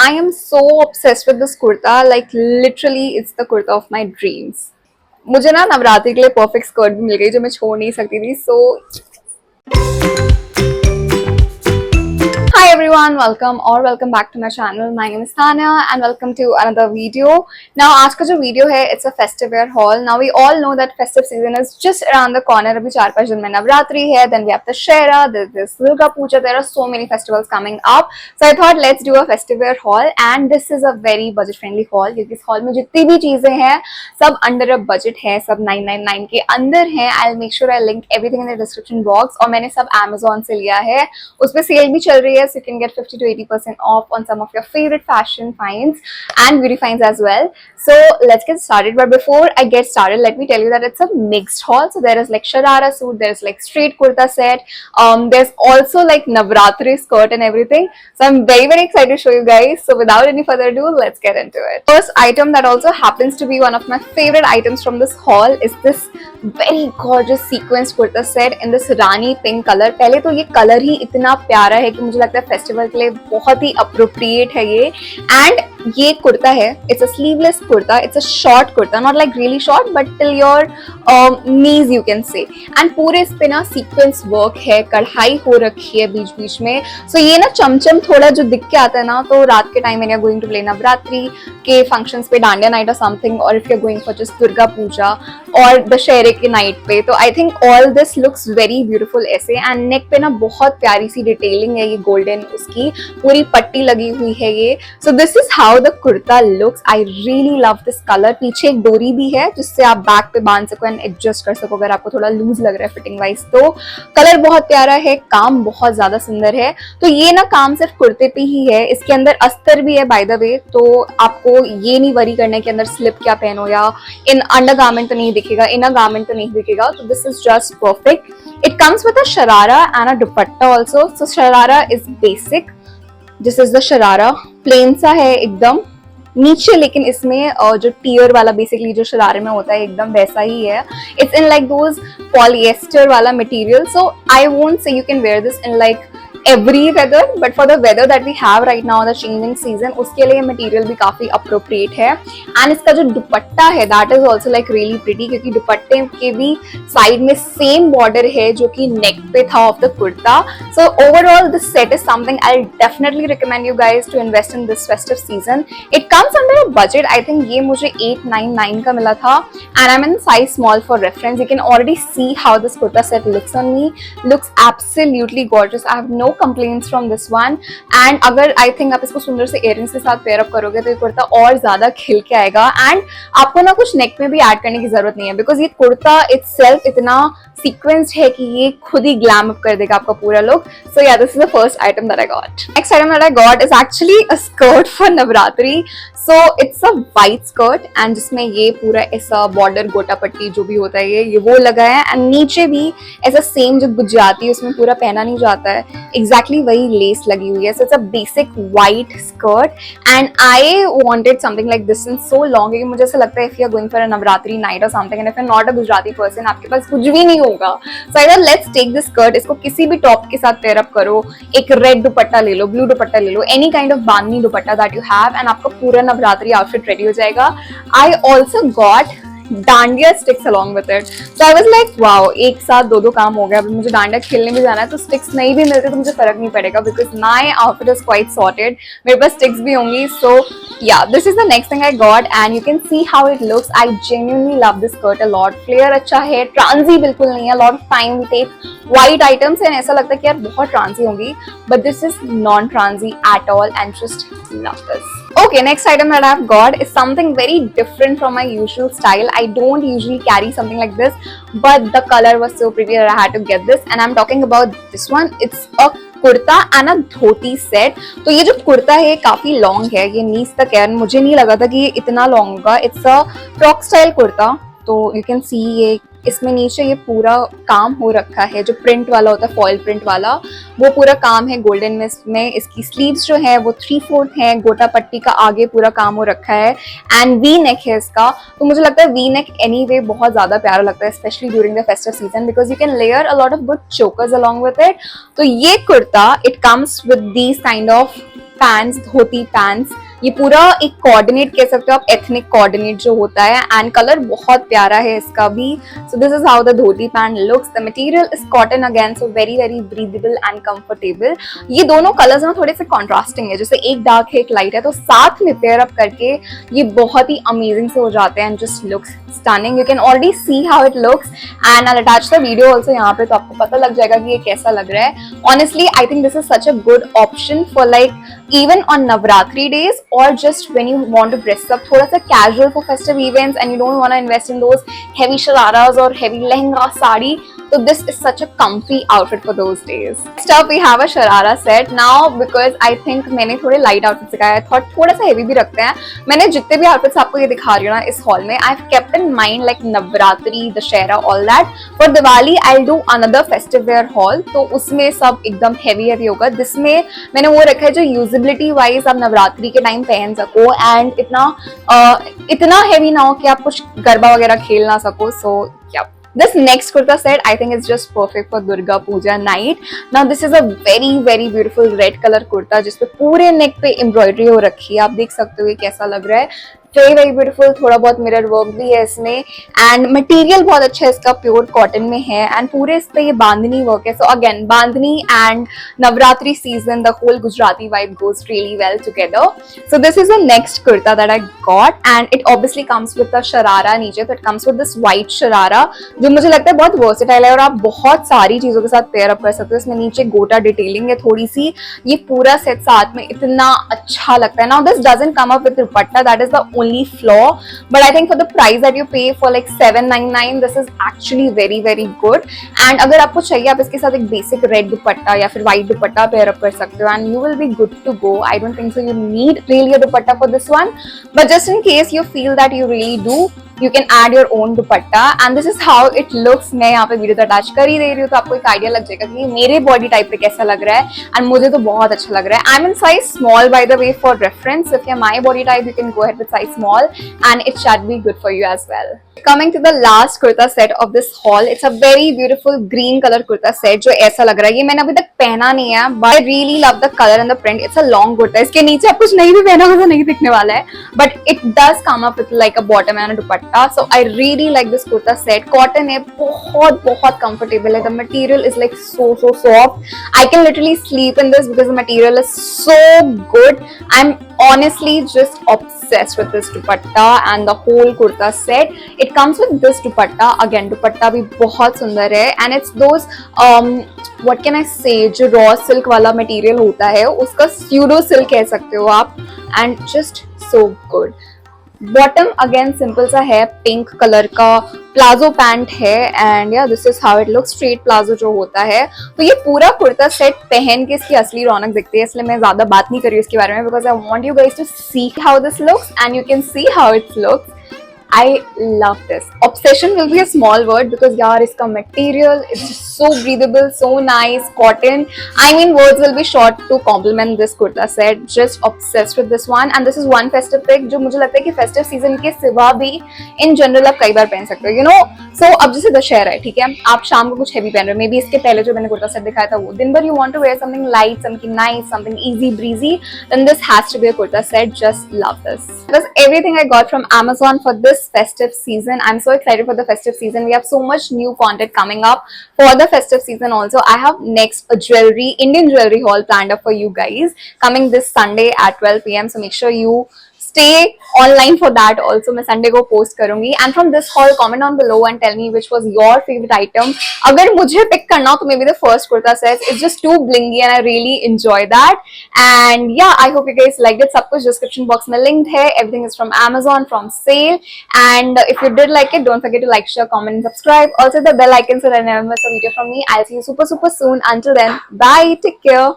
I am so obsessed with this kurta. Like literally, it's the kurta of my dreams. मुझे ना नवरात्रि के लिए perfect skirt भी मिल गई जो मैं छोड़ नहीं सकती थी. So hi everyone, welcome back to my channel. My name is Tanya and welcome to another video. Now आज का जो वीडियो है it's a festive wear haul. Now we all know that festive season is just around the corner. अभी 4-5 दिन में नवरात्रि है, then we have Dussehra, there's this Durga Puja. There are so many festivals coming up. So I thought let's do a festive wear haul and this is a very budget friendly haul क्योंकि इस haul में जितनी भी चीजें हैं सब under a budget है, सब 999 के अंदर हैं. I'll make sure I link everything in the description box और मैंने सब Amazon से लिया है. उस पे सेल भी चल रही है. So you can get 50 to 80% off on some of your favorite fashion finds and beauty finds as well. So let's get started. But before I get started, let me tell you that it's a mixed haul. So there is like sharara suit, there is like straight kurta set. There's also like Navratri skirt and everything. So I'm very excited to show you guys. So without any further ado, let's get into it. First item that also happens to be one of my favorite items from this haul is this very gorgeous sequenced kurta set in this Rani pink color. पहले तो ये colour ही इतना प्यारा है कि मुझे लगता है फेस्टिवल के लिए बहुत ही अप्रोप्रिएट है ये. एंड ये कुर्ता है, it's a sleeveless kurta, it's a short kurta, not like really short but till your knees you can say. And पूरे इस पे ना सीक्वेंस वर्क है, कढ़ाई हो रखी है बीच बीच में. सो ये ना चमचम थोड़ा जो दिख के आता है ना, तो रात के टाइम में गोइंग टू प्ले नवरात्रि के फंक्शंस पे, डांडिया नाइट और समथिंग, और if you going for just Durga Puja और दशहरे के नाइट पे, तो I think all this looks very beautiful ऐसे. एंड नेक पे ना बहुत प्यारी सी डिटेलिंग है, ये गोल्डन उसकी पूरी पट्टी लगी हुई है ये. सो this is how the kurta looks. I really love this colour. पीछे एक डोरी भी है जिससे आप बैक पे बांध सको एंड एडजस्ट कर सको अगर आपको थोड़ा लूज लग रहा है फिटिंग वाइज. तो कलर बहुत प्यारा है, काम बहुत ज्यादा सुंदर है. तो ये ना काम सिर्फ कुर्ते पे ही है, इसके अंदर अस्तर भी है बाय द वे. तो आपको ये नहीं वरी करने के अंदर स्लिप क्या पहनो या इन अंडर गारमेंट तो नहीं दिखेगा, इनर गारमेंट तो नहीं दिखेगा. तो this is just perfect. It comes with a sharara and a dupatta also. So sharara is basic. This is the sharara. Plain सा है एकदम नीचे, लेकिन इसमें जो टीयर वाला बेसिकली जो शरारे में होता है एकदम वैसा ही है. It's in like those polyester वाला material. So I won't say you can wear this in like every weather, but for the weather that we have right now, the changing season, उसके लिए मटेरियल भी काफी appropriate है. And इसका जो दुपट्टा है that is also like really pretty क्योंकि दुपट्टे के भी साइड में सेम बॉर्डर है जो कि नेक पे था of the kurta. So overall this set is something I definitely recommend you guys to invest in this festive season. It comes under a budget. I think ये मुझे 899 का मिला था and I am in size small for reference. You can already see how this kurta set looks on me. Looks absolutely gorgeous. I have no complaints from this one. And अगर I think आप इसको सुंदर से earrings के साथ pair up करोगे तो ये कुर्ता और ज्यादा खिल के आएगा. एंड आपको ना कुछ नेक में भी ऐड करने की जरूरत नहीं है बिकॉज ये कुर्ता इटसेल्फ इतना सीक्वेंस्ड है कि ये खुद ही ग्लैम अप कर देगा आपका पूरा look. So yeah this is the first item that I got. Next item that I got is actually a skirt for Navratri. So it's a white skirt and जिसमें ये पूरा ऐसा बॉर्डर गोटा पट्टी जो भी होता है ये वो लगा है. एंड नीचे भी ऐसा सेम जो गुजराती है उसमें पूरा पहना नहीं जाता है, एग्जैक्टली वही लेस लगी हुई है. So it's a basic white skirt and I wanted something like this in so long क्योंकि मुझे ऐसा लगता है if you are going for a Navratri night और something and if you are not a Gujarati person आपके पास कुछ भी नहीं होगा. So I thought let's take this skirt. इसको किसी भी टॉप के साथ पेयर अप करो, एक रेड दुपट्टा ले लो, ब्लू दुपट्टा ले लो, any kind of bandhani dupatta that you have and आपका पूरा नवरात्रि आउटफिट रेडी हो जाएगा. I also got dandiya sticks along with it. So I was like wow, एक साथ दो काम हो गया. अभी मुझे डांडिया खेलने भी जाना है तो स्टिक्स नहीं भी मिलते तो मुझे फर्क नहीं पड़ेगा because my outfit is quite sorted. मेरे पास स्टिक्स भी होंगी. So yeah this is the next thing I got and you can see how it looks. I genuinely love this skirt a lot. Flare अच्छा है, ट्रांसी बिल्कुल नहीं है. Lot of time we take white items and ऐसा लगता है कि यार बहुत ट्रांसी होंगी, बट दिस इज नॉन ट्रांसी at all and just love this. Okay, next item that I've got is something very different from my usual style. I don't usually carry something like this, but the color was so pretty that I had to get this. And I'm talking about this one. It's a kurta and a dhoti set. तो ये जो कुर्ता है काफी long है, ये नीज तक है. मुझे नहीं लगा था कि ये इतना लॉन्ग होगा. It's a frock style kurta. तो यू कैन सी ये इसमें नीचे ये पूरा काम हो रखा है, जो प्रिंट वाला होता है फॉइल प्रिंट वाला, वो पूरा काम है गोल्डन में. इसकी स्लीव्स जो है वो 3/4 है, गोटा पट्टी का आगे पूरा काम हो रखा है एंड वी नेक है इसका. तो मुझे लगता है वी नेक एनीवे बहुत ज्यादा प्यारा लगता है specially during the festive season because you can layer a lot of good chokers along with it. तो ये kurta it comes with these kind of pants, dhoti pants, ये पूरा एक कोऑर्डिनेट कह सकते हो आप, एथनिक कोऑर्डिनेट जो होता है, एंड कलर बहुत प्यारा है इसका भी. सो this is how the dhoti pant looks. The material is cotton again, so very very breathable and comfortable. ये दोनों कलर्स ना थोड़े से कॉन्ट्रास्टिंग है, जैसे एक डार्क है एक लाइट है, तो साथ में पेयर अप करके ये बहुत ही अमेजिंग से हो जाते हैं and just looks stunning. You can already see how it looks and I attach the video also यहाँ पे, तो आपको पता लग जाएगा कि ये कैसा लग रहा है. Honestly I think this is such a good option for like even on Navratri days or just when you want to dress up थोड़ा सा casual for festive events and you don't want to invest in those heavy shararas or heavy lehenga sari, so this is such a comfy outfit for those days. Next up we have a sharara set. Now because I think मैंने थोड़े light outfits दिखाए, I thought थोड़ा सा heavy भी रखते हैं. मैंने जितने भी outfits आपको ये दिखा रही हूँ ना इस हॉल में, I've kept in mind like Navratri, Dussehra, all that. For Diwali I'll do another festive wear haul, तो उसमें सब एकदम heavy होगा. जिसमें मैंने वो रखा है जो यूजिबिलिटी वाइज आप नवरात्रि के टाइम पहन सको एंड इतना हेवी ना हो कि आप कुछ गरबा वगैरह खेल ना सको. सो या this next kurta set I think is just perfect for Durga Puja night. Now this is a very very beautiful red color kurta जिसपे पूरे नेक पे एम्ब्रॉयडरी हो रखी है. आप देख सकते हो ये कैसा लग रहा है. Very very beautiful. थोड़ा बहुत मिरर वर्क भी है इसमें एंड मटेरियल बहुत अच्छा है इसका, प्योर कॉटन में है एंड पूरे इस पे ये बांधनी वर्क है. So again bandhani and Navratri season, the whole Gujarati vibe goes really well together. So this is the next kurta that I got and it obviously comes with the sharara नीचे. तो it comes with this white sharara जो मुझे लगता है बहुत versatile है और आप बहुत सारी चीजों के साथ पेयर अप कर सकते हो. इसमें नीचे गोटा डिटेलिंग है थोड़ी सी. ये पूरा सेट साथ में इतना अच्छा लगता है. Now this doesn't come up with dupatta, that is the only flaw, but I think for the price that you pay for like 799 this is actually very very good. And अगर आपको चाहिए आप इसके साथ एक बेसिक रेड दुपट्टा या फिर white दुपट्टा pair up कर सकते हो and you will be good to go. I don't think so you need really a dupatta for this one, but just in case you feel that you really do, you can add your own dupatta and this is how it looks. मैं यहाँ पे video तो attach कर ही दे रही हूँ तो आपको एक आइडिया लग जाएगा कि मेरे बॉडी टाइप पे कैसा लग रहा है एंड मुझे तो बहुत अच्छा लग रहा है. I am in size small by the way for reference. If you are my body type you can go ahead with size small and it should be good for you as well. Coming to the last kurta set of this haul, it's a very beautiful green color kurta set जो ऐसा लग रहा है. ये मैंने अभी तक पहना नहीं है but I really love the color and the print. It's a long kurta. इसके नीचे आप कुछ नहीं भी पहना होगा तो नहीं दिखने वाला है but it does come up with like a bottom and a dupatta. So I really like this kurta set. Cotton है, बहुत बहुत comfortable है. The material is like so soft. I can literally sleep in this because the material is so good. I'm honestly just obsessed with this dupatta and the whole kurta set. It comes with this dupatta. Again dupatta भी बहुत सुंदर है and it's those what can I say, जो raw silk वाला material होता है उसका pseudo silk कह सकते हो आप and just so good. Bottom again simple सा है, पिंक कलर का प्लाजो पैंट है एंड या this is how it looks. Straight palazzo जो होता है. तो ये पूरा कुर्ता सेट पहन के इसकी असली रौनक दिखती है, इसलिए मैं ज्यादा बात नहीं कर रही हूँ इसके बारे में because I want you guys to see how this looks and you can see how it looks. I love this. Obsession will be a small word because yaar iska material is just so breathable, so nice, cotton. I mean words will be short to compliment this kurta set. Just obsessed with this one and this is one festive pick जो मुझे लगता है कि festive season के सिवा भी in general आप कई बार पहन सकते हो. You know, so अब जैसे दशहरा है ठीक है, आप शाम को कुछ heavy पहन रहे हो, मे बी इसके पहले जो मैंने कुर्ता सेट दिखाया था वो दिन भर you want to wear something light, something nice, something easy breezy, then this has to be a kurta set. Just love this. That was everything I got from Amazon for this festive season. I'm so excited for the festive season. We have so much new content coming up for the festive season also. I have next a jewelry, Indian jewelry haul planned up for you guys coming this Sunday at 12 p.m. So make sure you stay online for that also. मैं Sunday को post करूंगी and from this haul comment down below and tell me which was your favorite item. अगर मुझे pick करना हो तो maybe the first kurta set. It's just too blingy and I really enjoy that. And yeah, I hope you guys liked it. सब कुछ description box में linked है. Everything is from Amazon, from sale. And if you did like it, don't forget to like, share, comment and subscribe. Also the bell icon so that you never miss a video from me. I'll see you super soon. Until then, bye. Take care.